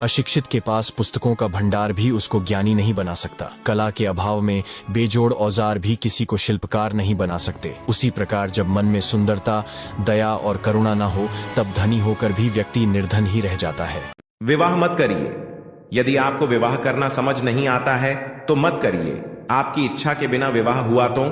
अशिक्षित के पास पुस्तकों का भंडार भी उसको ज्ञानी नहीं बना सकता। कला के अभाव में बेजोड़ औजार भी किसी को शिल्पकार नहीं बना सकते। उसी प्रकार जब मन में सुंदरता, दया और करुणा न हो, तब धनी होकर भी व्यक्ति निर्धन ही रह जाता है। विवाह मत करिए। यदि आपको विवाह करना समझ नहीं आता है तो मत करिए। आपकी इच्छा के बिना विवाह हुआ तो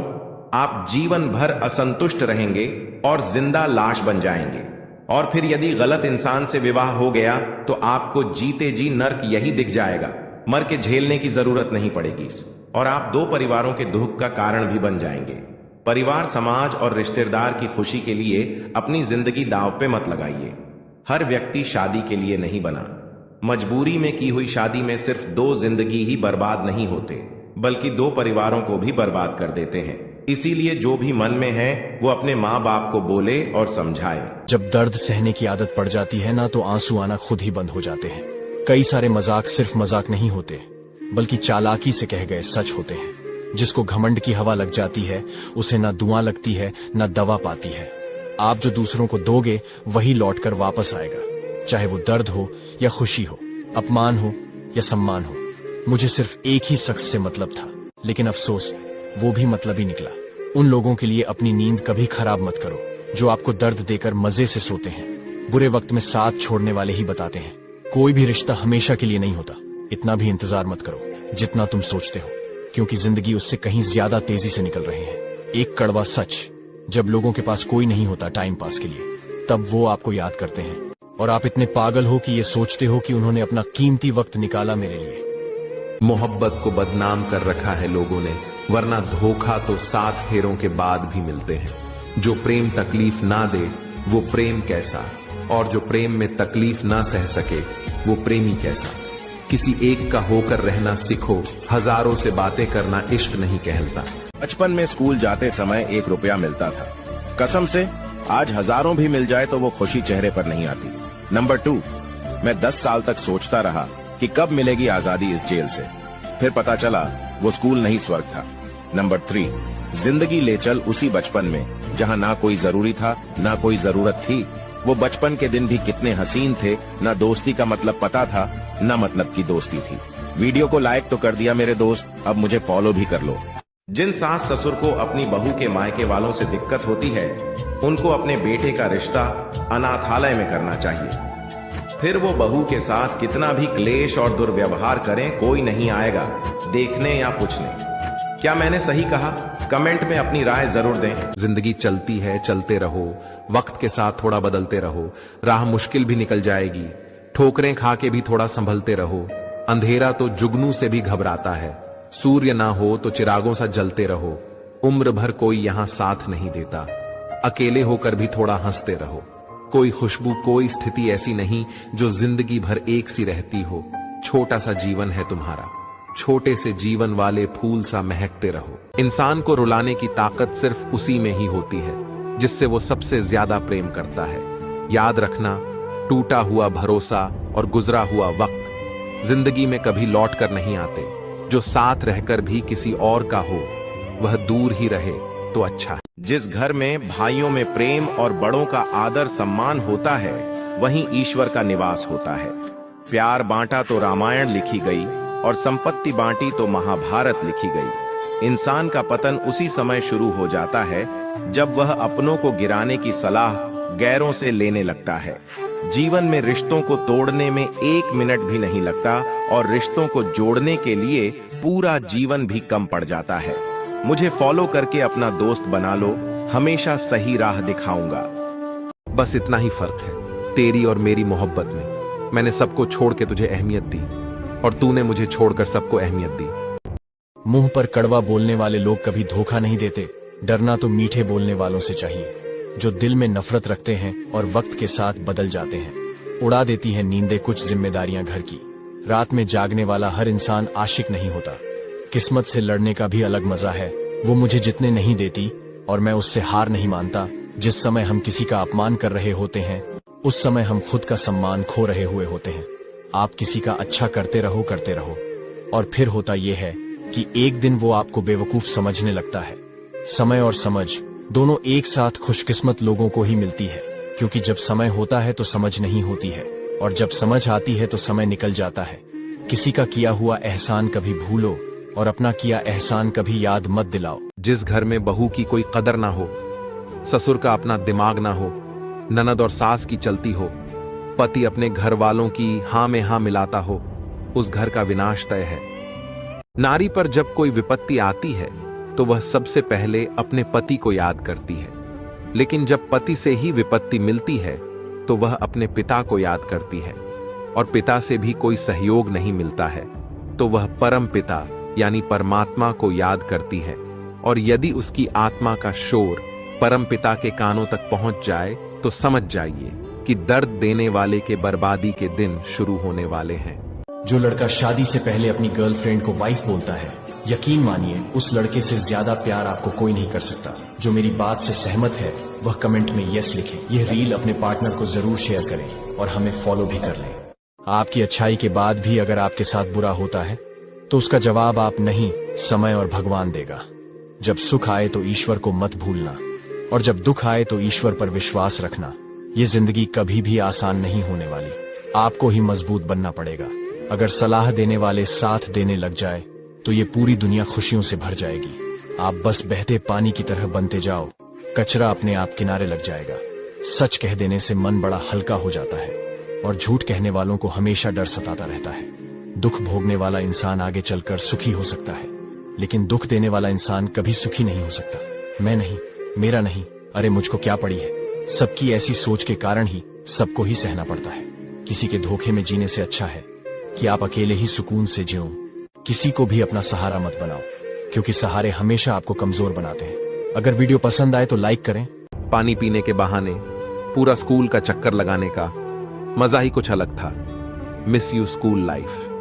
आप जीवन भर असंतुष्ट रहेंगे और जिंदा लाश बन जाएंगे। और फिर यदि गलत इंसान से विवाह हो गया तो आपको जीते जी नर्क यही दिख जाएगा। मर के झेलने की जरूरत नहीं पड़ेगी और आप दो परिवारों के दुख का कारण भी बन जाएंगे। परिवार, समाज और रिश्तेदार की खुशी के लिए अपनी जिंदगी दांव पे मत लगाइए। हर व्यक्ति शादी के लिए नहीं बना। मजबूरी में की हुई शादी में सिर्फ दो जिंदगी ही बर्बाद नहीं होते, बल्कि दो परिवारों को भी बर्बाद कर देते हैं। इसीलिए जो भी मन में है वो अपने माँ बाप को बोले और समझाए। जब दर्द सहने की आदत पड़ जाती है ना, तो आंसू आना खुद ही बंद हो जाते हैं। कई सारे मजाक सिर्फ मजाक नहीं होते, बल्कि चालाकी से कहे गए सच होते हैं। जिसको घमंड की हवा लग जाती है, उसे ना दुआ लगती है ना दवा पाती है। आप जो दूसरों को दोगे वही लौटकर वापस आएगा, चाहे वो दर्द हो या खुशी हो, अपमान हो या सम्मान हो। मुझे सिर्फ एक ही शख्स से मतलब था, लेकिन अफसोस वो भी मतलब ही निकला। उन लोगों के लिए अपनी नींद कभी खराब मत करो जो आपको दर्द देकर मजे से सोते हैं। बुरे वक्त में साथ छोड़ने वाले ही बताते हैं। कोई भी रिश्ता हमेशा के लिए नहीं होता। इतना भी इंतजार मत करो जितना तुम सोचते हो, क्योंकि जिंदगी उससे कहीं ज्यादा तेजी से निकल रही है। एक कड़वा सच, जब लोगों के पास कोई नहीं होता टाइम पास के लिए, तब वो आपको याद करते हैं और आप इतने पागल हो कि ये सोचते हो कि उन्होंने अपना कीमती वक्त निकाला मेरे लिए। मोहब्बत को बदनाम कर रखा है लोगों ने, वरना धोखा तो 7 फेरों के बाद भी मिलते हैं। जो प्रेम तकलीफ ना दे वो प्रेम कैसा, और जो प्रेम में तकलीफ ना सह सके वो प्रेमी कैसा। किसी एक का होकर रहना सीखो, हजारों से बातें करना इश्क नहीं कहलता। बचपन में स्कूल जाते समय 1 रुपया मिलता था। कसम से आज हजारों भी मिल जाए तो वो खुशी चेहरे पर नहीं आती। नंबर 2, मैं 10 साल तक सोचता रहा कि कब मिलेगी आजादी इस जेल से। फिर पता चला वो स्कूल नहीं स्वर्ग था। नंबर 3, जिंदगी ले चल उसी बचपन में जहां ना कोई जरूरी था ना कोई जरूरत थी। वो बचपन के दिन भी कितने हसीन थे। ना दोस्ती का मतलब पता था ना मतलब की दोस्ती थी। वीडियो को लाइक तो कर दिया मेरे दोस्त, अब मुझे फॉलो भी कर लो। जिन सास ससुर को अपनी बहू के मायके वालों से दिक्कत होती है, उनको अपने बेटे का रिश्ता अनाथालय में करना चाहिए। फिर वो बहू के साथ कितना भी क्लेश और दुर्व्यवहार करें, कोई नहीं आएगा देखने या पूछने। क्या मैंने सही कहा? कमेंट में अपनी राय जरूर दें। जिंदगी चलती है, चलते रहो, वक्त के साथ थोड़ा बदलते रहो। राह मुश्किल भी निकल जाएगी, ठोकरें खा के भी थोड़ा संभलते रहो। अंधेरा तो जुगनू से भी घबराता है, सूर्य ना हो तो चिरागों सा जलते रहो। उम्र भर कोई यहाँ साथ नहीं देता, अकेले होकर भी थोड़ा हंसते रहो। कोई खुशबू, कोई स्थिति ऐसी नहीं जो जिंदगी भर एक सी रहती हो। छोटा सा जीवन है तुम्हारा, छोटे से जीवन वाले फूल सा महकते रहो। इंसान को रुलाने की ताकत सिर्फ उसी में ही होती है जिससे वो सबसे ज्यादा प्रेम करता है। याद रखना, टूटा हुआ भरोसा और गुजरा हुआ वक्त जिंदगी में कभी लौट कर नहीं आते। जो साथ रहकर भी किसी और का हो, वह दूर ही रहे तो अच्छा है। जिस घर में भाइयों में प्रेम और बड़ों का आदर सम्मान होता है, वहीं ईश्वर का निवास होता है। प्यार बांटा तो रामायण लिखी गई और संपत्ति बांटी तो महाभारत लिखी गई। इंसान का पतन उसी समय शुरू हो जाता है जब वह अपनों को गिराने की सलाह गैरों से लेने लगता है। जीवन में रिश्तों को तोड़ने में 1 मिनट भी नहीं लगता और रिश्तों को जोड़ने के लिए पूरा जीवन भी कम पड़ जाता है। मुझे फॉलो करके अपना दोस्त बना लो, हमेशा सही राह दिखाऊंगा। बस इतना ही फर्क है तेरी और मेरी मोहब्बत में। मैंने सबको छोड़ के तुझे अहमियत दी और तूने मुझे छोड़कर सबको अहमियत दी। मुंह पर कड़वा बोलने वाले लोग कभी धोखा नहीं देते। डरना तो मीठे बोलने वालों से चाहिए, जो दिल में नफरत रखते हैं और वक्त के साथ बदल जाते हैं। उड़ा देती हैं नींदें कुछ जिम्मेदारियां घर की। रात में जागने वाला हर इंसान आशिक नहीं होता। किस्मत से लड़ने का भी अलग मजा है। वो मुझे जितने नहीं देती और मैं उससे हार नहीं मानता। जिस समय हम किसी का अपमान कर रहे होते हैं, उस समय हम खुद का सम्मान खो रहे हुए होते हैं। आप किसी का अच्छा करते रहो और फिर होता यह है कि एक दिन वो आपको बेवकूफ समझने लगता है। समय और समझ दोनों एक साथ खुशकिस्मत लोगों को ही मिलती है, क्योंकि जब समय होता है तो समझ नहीं होती है। और जब समझ आती है तो समय निकल जाता है। किसी का किया हुआ एहसान कभी भूलो और अपना किया एहसान कभी याद मत दिलाओ। जिस घर में बहू की कोई कदर ना हो, ससुर का अपना दिमाग ना हो, ननद और सास की चलती हो, पति अपने घर वालों की हां में हां मिलाता हो, उस घर का विनाश तय है। नारी पर जब कोई विपत्ति आती है तो वह सबसे पहले अपने पति को याद करती है, लेकिन जब पति से ही विपत्ति मिलती है तो वह अपने पिता को याद करती है, और पिता से भी कोई सहयोग नहीं मिलता है तो वह परम पिता यानी परमात्मा को याद करती है। और यदि उसकी आत्मा का शोर परम पिता के कानों तक पहुंच जाए तो समझ जाइए कि दर्द देने वाले के बर्बादी के दिन शुरू होने वाले हैं। जो लड़का शादी से पहले अपनी गर्लफ्रेंड को वाइफ बोलता है, यकीन मानिए उस लड़के से ज्यादा प्यार आपको कोई नहीं कर सकता। जो मेरी बात से सहमत है वह कमेंट में यस लिखे। यह रील अपने पार्टनर को जरूर शेयर करें और हमें फॉलो भी कर लें। आपकी अच्छाई के बाद भी अगर आपके साथ बुरा होता है तो उसका जवाब आप नहीं, समय और भगवान देगा। जब सुख आए तो ईश्वर को मत भूलना, और जब दुख आए तो ईश्वर पर विश्वास रखना। ये जिंदगी कभी भी आसान नहीं होने वाली, आपको ही मजबूत बनना पड़ेगा। अगर सलाह देने वाले साथ देने लग जाए तो ये पूरी दुनिया खुशियों से भर जाएगी। आप बस बहते पानी की तरह बनते जाओ, कचरा अपने आप किनारे लग जाएगा। सच कह देने से मन बड़ा हल्का हो जाता है, और झूठ कहने वालों को हमेशा डर सताता रहता है। दुख भोगने वाला इंसान आगे चलकर सुखी हो सकता है, लेकिन दुख देने वाला इंसान कभी सुखी नहीं हो सकता। मैं नहीं, मेरा नहीं, अरे मुझको क्या पड़ी है। सबकी ऐसी सोच के कारण ही सबको ही सहना पड़ता है। किसी के धोखे में जीने से अच्छा है कि आप अकेले ही सुकून से जियो। किसी को भी अपना सहारा मत बनाओ, क्योंकि सहारे हमेशा आपको कमजोर बनाते हैं। अगर वीडियो पसंद आए तो लाइक करें। पानी पीने के बहाने पूरा स्कूल का चक्कर लगाने का मजा ही कुछ अलग था। Miss you school life.